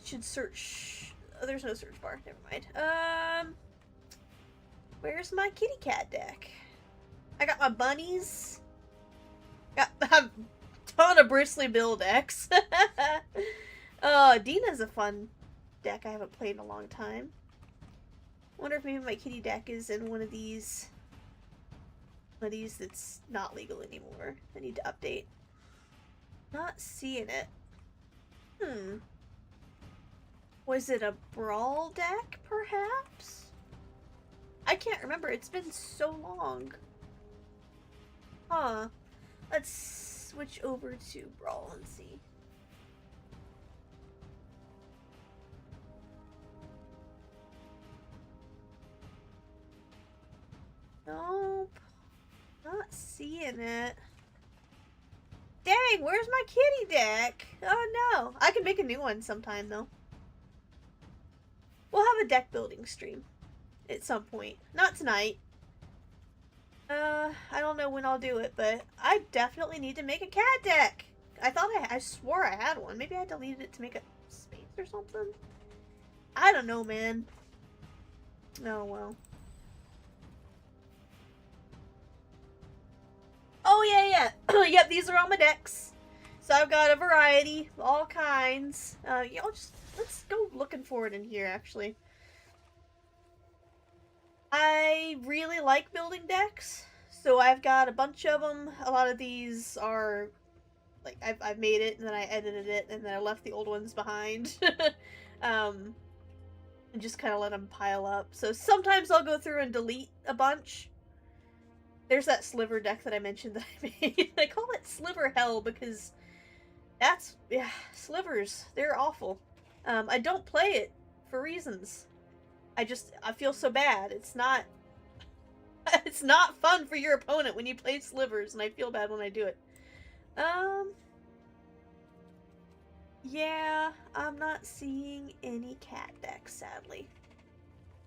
should search. Oh, there's no search bar. Never mind. Where's my kitty cat deck? I got my bunnies. Got a ton of bristly bill decks. Dina's a fun deck I haven't played in a long time. Wonder if maybe my kitty deck is in one of these that's not legal anymore. I need to update. Not seeing it. Was it a Brawl deck, perhaps? I can't remember. It's been so long. Huh. Let's switch over to Brawl and see. Nope. Not seeing it. Dang, where's my kitty deck? Oh no. I can make a new one sometime, though. We'll have a deck building stream at some point. Not tonight. I don't know when I'll do it, but I definitely need to make a cat deck. I swore I had one. Maybe I deleted it to make a space or something. I don't know, man. Oh, well. Oh, yeah. Yep, these are all my decks. So I've got a variety, all kinds. Yeah, let's go looking for it in here, actually. I really like building decks, so I've got a bunch of them. A lot of these are, like, I've made it, and then I edited it, and then I left the old ones behind. And just kind of let them pile up. So sometimes I'll go through and delete a bunch. There's that sliver deck that I mentioned that I made. I call it Sliver Hell because that's, yeah, slivers. They're awful. I don't play it for reasons. I feel so bad. It's not fun for your opponent when you play slivers, and I feel bad when I do it. Yeah, I'm not seeing any cat decks, sadly.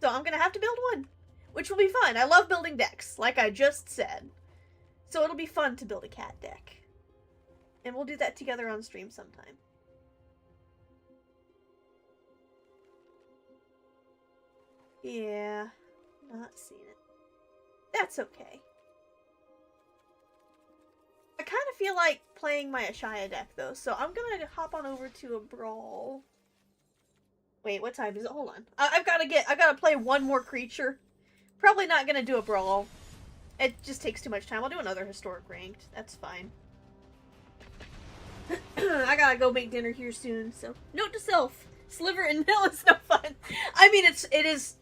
So I'm gonna have to build one, which will be fun. I love building decks, like I just said. So it'll be fun to build a cat deck. And we'll do that together on stream sometime. Yeah, not seeing it. That's okay. I kind of feel like playing my Ashaya deck, though, so I'm gonna hop on over to a Brawl. Wait, what time is it? Hold on. I've gotta play one more creature. Probably not gonna do a Brawl. It just takes too much time. I'll do another Historic Ranked. That's fine. I gotta go make dinner here soon, so. Note to self. Sliver and Mill is no fun. I mean, it is...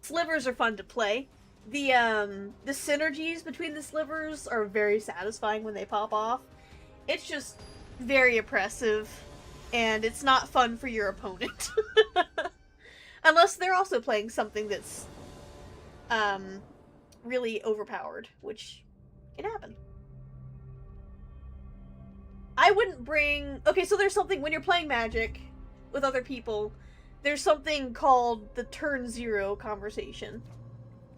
Slivers are fun to play. The synergies between the slivers are very satisfying when they pop off. It's just very oppressive, and it's not fun for your opponent. Unless they're also playing something that's really overpowered, which can happen. I wouldn't bring... Okay, so there's something, when you're playing Magic with other people, there's something called the turn 0 conversation,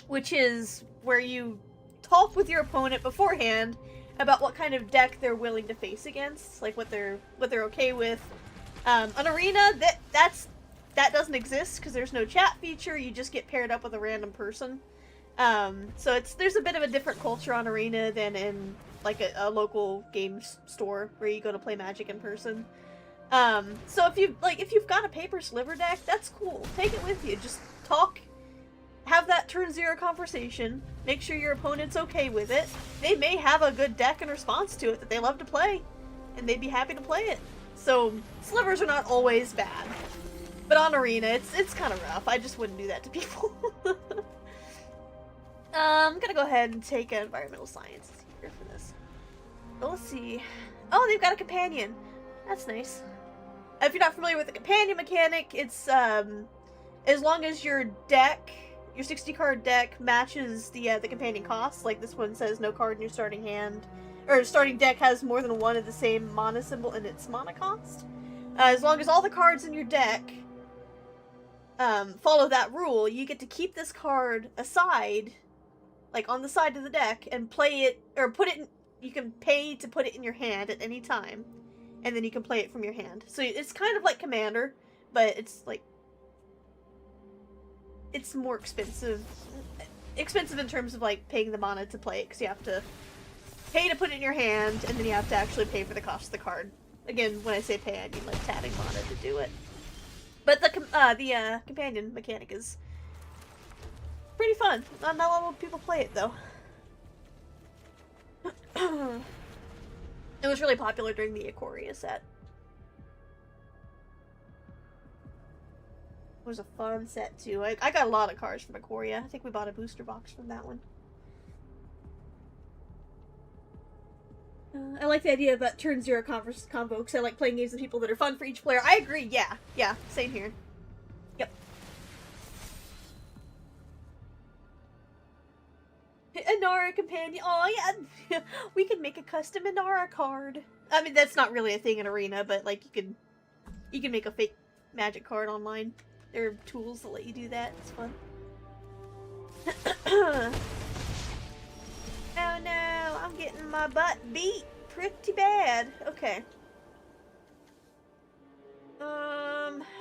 which is where you talk with your opponent beforehand about what kind of deck they're willing to face against, like what they're okay with. An arena, that doesn't exist because there's no chat feature. You just get paired up with a random person. So there's a bit of a different culture on Arena than in like a local game store where you go to play Magic in person. So if you've got a paper sliver deck, that's cool. Take it with you. Just talk, have that turn 0 conversation, make sure your opponent's okay with it. They may have a good deck in response to it that they love to play, and they'd be happy to play it. So slivers are not always bad. But on Arena, it's kind of rough. I just wouldn't do that to people. I'm gonna go ahead and take environmental science here for this. So let's see. Oh, they've got a companion. That's nice. If you're not familiar with the companion mechanic, it's as long as your deck, your 60-card deck, matches the companion cost. Like this one says, no card in your starting hand or starting deck has more than one of the same mana symbol in its mana cost. As long as all the cards in your deck follow that rule, you get to keep this card aside, like on the side of the deck, and play it, or put it in, you can pay to put it in your hand at any time, and then you can play it from your hand. So it's kind of like Commander, but it's like, it's more expensive in terms of like paying the mana to play it, because you have to pay to put it in your hand, and then you have to actually pay for the cost of the card. Again, when I say pay, I mean like tapping mana to do it. But the companion mechanic is pretty fun. Not a lot of people play it, though. It was really popular during the Ikoria set. It was a fun set, too. I got a lot of cards from Ikoria. I think we bought a booster box from that one. I like the idea of that turn 0 combo, because I like playing games with people that are fun for each player. I agree, yeah. Yeah, same here. Yep. Inara companion. Oh, yeah. We can make a custom Inara card. I mean, that's not really a thing in Arena, but, like, you can make a fake Magic card online. There are tools that let you do that. It's fun. Oh no, I'm getting my butt beat pretty bad. Okay.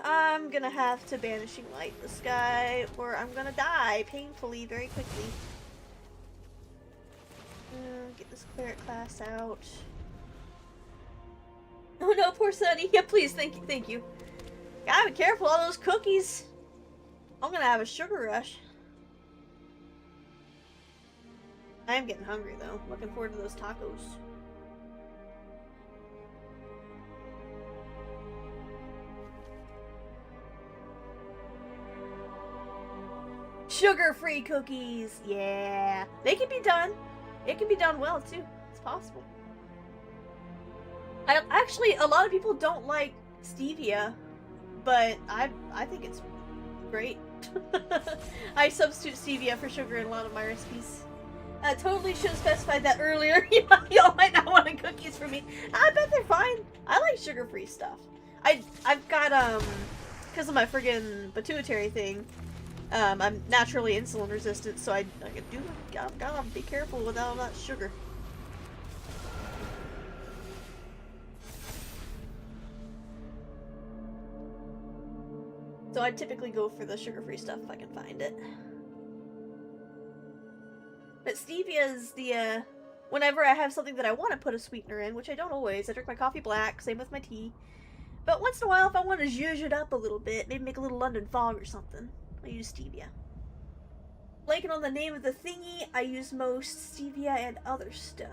I'm gonna have to Banishing Light this guy, or I'm gonna die painfully very quickly. Get this cleric class out. Oh no, poor Sunny. Yeah, please, thank you, thank you. Gotta be careful, all those cookies. I'm gonna have a sugar rush. I am getting hungry though. Looking forward to those tacos. Sugar-free cookies! Yeah! They can be done. It can be done well too. It's possible. Actually, a lot of people don't like stevia, but I think it's great. I substitute stevia for sugar in a lot of my recipes. Totally should have specified that earlier. Y'all might not want cookies for me. I bet they're fine. I like sugar-free stuff. I've got because of my friggin' pituitary thing, I'm naturally insulin resistant, so I gotta be careful with all that sugar. So I typically go for the sugar-free stuff if I can find it. But stevia is the, whenever I have something that I want to put a sweetener in, which I don't always. I drink my coffee black, same with my tea. But once in a while, if I want to zhuzh it up a little bit, maybe make a little London fog or something, I use stevia. Blanking on the name of the thingy, I use most stevia and other stuff.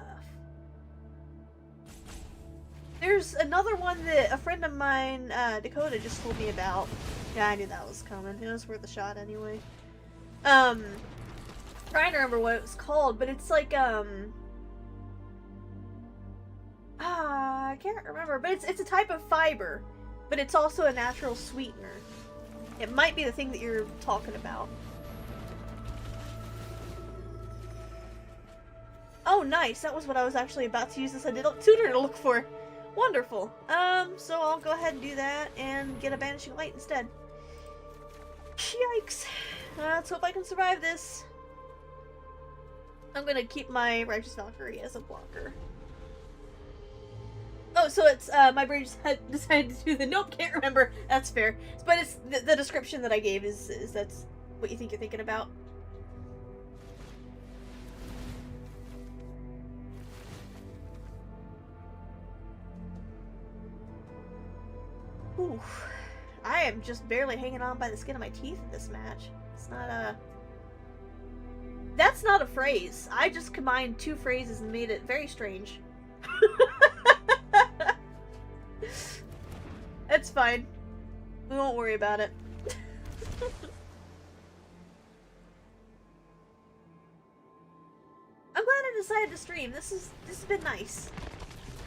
There's another one that a friend of mine, Dakota, just told me about. Yeah, I knew that was coming. It was worth a shot anyway. Trying to remember what it was called, but it's like, I can't remember, but it's a type of fiber, but it's also a natural sweetener. It might be the thing that you're talking about. Oh, nice. That was what I was actually about to use this tutor to look for. Wonderful. So I'll go ahead and do that and get a banishing light instead. Yikes. Let's hope I can survive this. I'm gonna keep my Righteous Valkyrie as a blocker. Oh, so it's, my brain just decided to do the nope, can't remember. That's fair. But it's, the description that I gave is that's what you think you're thinking about. Ooh. I am just barely hanging on by the skin of my teeth in this match. It's not a... That's not a phrase. I just combined two phrases and made it very strange. It's fine. We won't worry about it. I'm glad I decided to stream. This has been nice.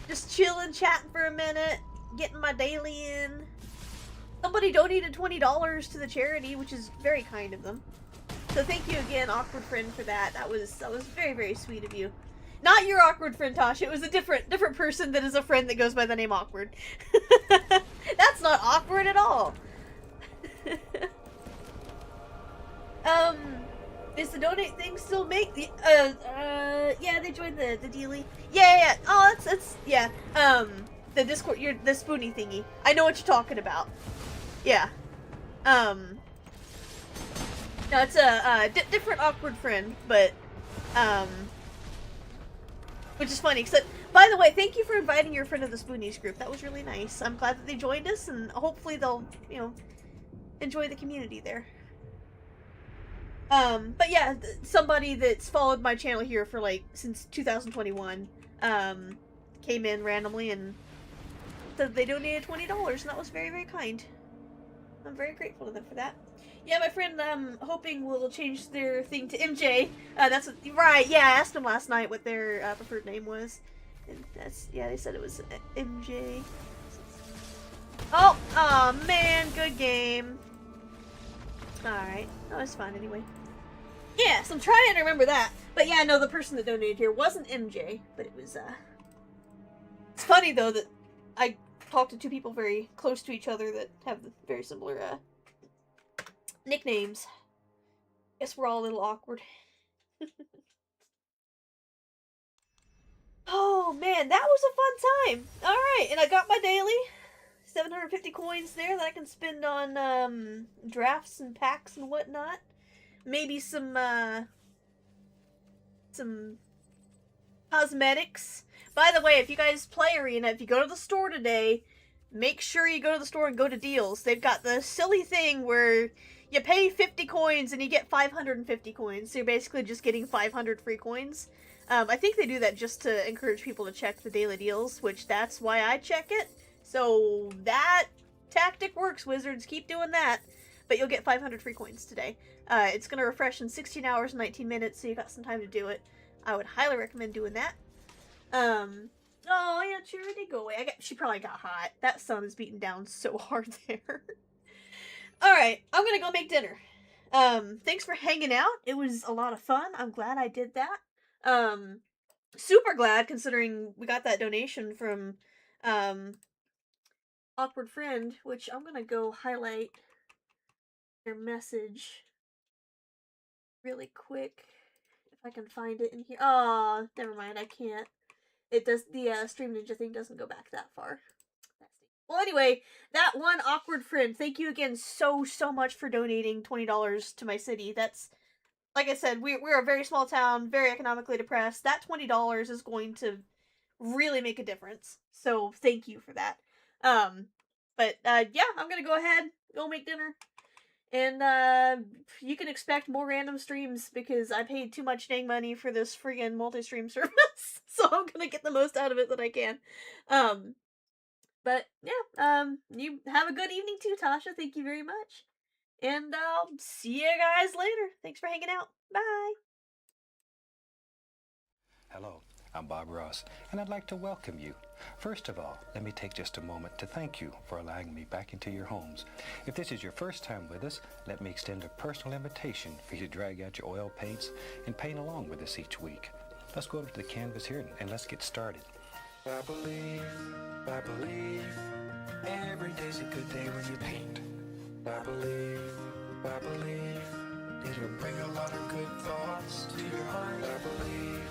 Just chilling, chatting for a minute, getting my daily in. Somebody donated $20 to the charity, which is very kind of them. So thank you again, awkward friend, for that. That was very, very sweet of you. Not your awkward friend, Tasha. It was a different person that is a friend that goes by the name Awkward. That's not awkward at all. Is the donate thing still make the yeah, they joined the daily. Yeah. Oh, that's yeah. The Discord, the spoony thingy. I know what you're talking about. Yeah. No, it's a different awkward friend, but which is funny, except, by the way, thank you for inviting your friend to the Spoonies group. That was really nice. I'm glad that they joined us, and hopefully they'll, you know, enjoy the community there. But yeah, somebody that's followed my channel here for, like, since 2021, came in randomly and said they donated $20, and that was very, very kind. I'm very grateful to them for that. Yeah, my friend, hoping will change their thing to MJ. That's what, right, yeah, I asked them last night what their preferred name was. And that's, yeah, they said it was MJ. Oh, aw, man, good game. Alright, that was fun anyway. Yeah, so I'm trying to remember that. But yeah, no, the person that donated here wasn't MJ, but it was, It's funny, though, that I talked to two people very close to each other that have very similar, nicknames. Guess we're all a little awkward. Oh man, that was a fun time. Alright, and I got my daily. 750 coins there that I can spend on drafts and packs and whatnot. Maybe some cosmetics. By the way, if you guys play Arena, if you go to the store today, make sure you go to the store and go to deals. They've got the silly thing where you pay 50 coins and you get 550 coins. So you're basically just getting 500 free coins. I think they do that just to encourage people to check the daily deals, which that's why I check it. So that tactic works, Wizards. Keep doing that. But you'll get 500 free coins today. It's going to refresh in 16 hours and 19 minutes, so you got some time to do it. I would highly recommend doing that. Oh yeah, Charity, go away. She probably got hot. That sun is beating down so hard there. Alright, I'm gonna go make dinner. Thanks for hanging out. It was a lot of fun. I'm glad I did that. Super glad considering we got that donation from, Awkward Friend, which I'm gonna go highlight their message really quick. If I can find it in here. Oh, never mind, I can't. It does, the Stream Ninja thing doesn't go back that far. Well, anyway, that one Awkward Friend, thank you again so much for donating $20 to my city. That's, like I said, we're a very small town, very economically depressed. That $20 is going to really make a difference. So, thank you for that. Yeah, I'm gonna go ahead, go make dinner. And, you can expect more random streams because I paid too much dang money for this friggin' multi-stream service. So I'm gonna get the most out of it that I can. But yeah, you have a good evening too, Tasha. Thank you very much. And I'll see you guys later. Thanks for hanging out. Bye. Hello, I'm Bob Ross, and I'd like to welcome you. First of all, let me take just a moment to thank you for allowing me back into your homes. If this is your first time with us, let me extend a personal invitation for you to drag out your oil paints and paint along with us each week. Let's go over to the canvas here and let's get started. I believe, every day's a good day when you paint. I believe, it'll bring a lot of good thoughts to your heart. I believe.